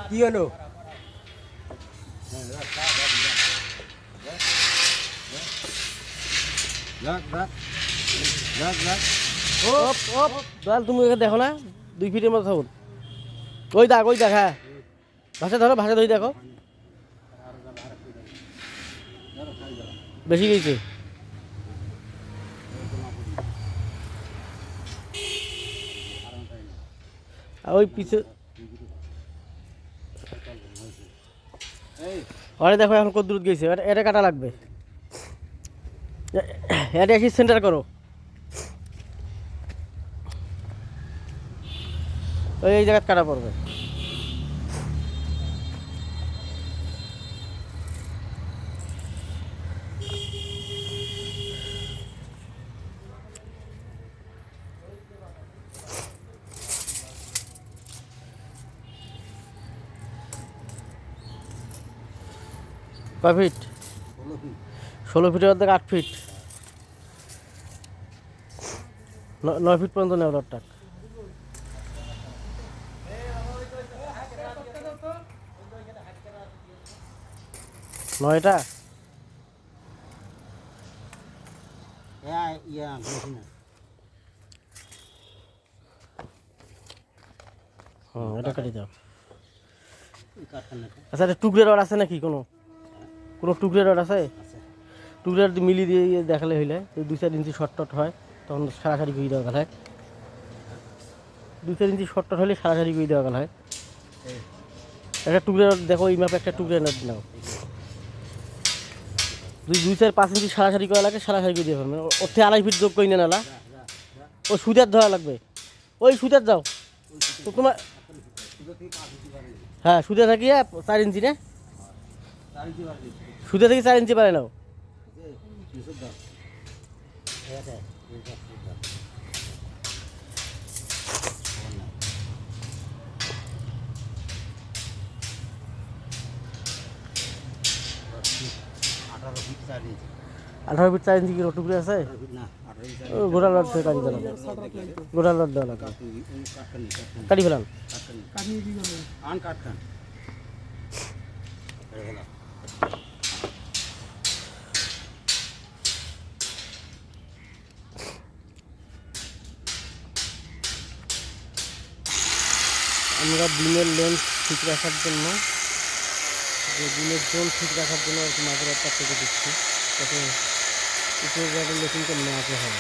কি হলো? ওপ ওপ দয়াল তুমি এখানে দেখো না 2 ফিটের মতো থাকুন ওই দেখ হ্যাঁ ভাষা ধরো ভাষা ধরে দেখো বেশি গেছে আর ওই পিছে আরে দেখো এখন কত দূর গেছে এটা কাটা লাগবে এটা এসে সেন্টার করো ওই এই জায়গায় কাটা পড়বে কয় ফিট 16 ফিটের অর্ধেক 8 ফিট 9 ফিট পর্যন্ত নেওয়া রডটা নয়টা এটা কাটি দাও আচ্ছা এটা টুকরে রড আছে নাকি কোনো টুকরে রড আছে টুকরে রড মিলি দিয়ে দেখালে হইলে 2-4 ইঞ্চি শর্ট টট হয় তখন সারাসারি করে দেওয়া গেল হয় 2-4 ইঞ্চি শর্ট টট হলে সারাসারি করে দেওয়া গেল হয় একটা টুকরে রড দেখো এই মাপে একটা টুকরে রড নাও 2-4-5 ইঞ্চি সারাসারি করা লাগে সারাসারি করে দিয়ে পারবে ওর থেকে 2.5 ফিট যোগ করে নেন না ও সুতার ধরা লাগবে ওই সুতার যাও তো তোমার হ্যাঁ সুতা থাকিয়ে 4 ইঞ্চি না সুতা থেকে 4 ইঞ্চি পারে নাও আঠারো ফিট 4 ইঞ্চি কি টুকরে আছে গোড়া লট থেকে কাটি দেওয়া গোড়া লট দেওয়া লাগবে কাটি ফেলাম আমরা দিনের লেন্থ ঠিক রাখার জন্য যে দিনের জোন ঠিক রাখার জন্য আর কি মাঝে একটা কেটে দিচ্ছি যাতে উপরে মেশিনকে মাঝে হয়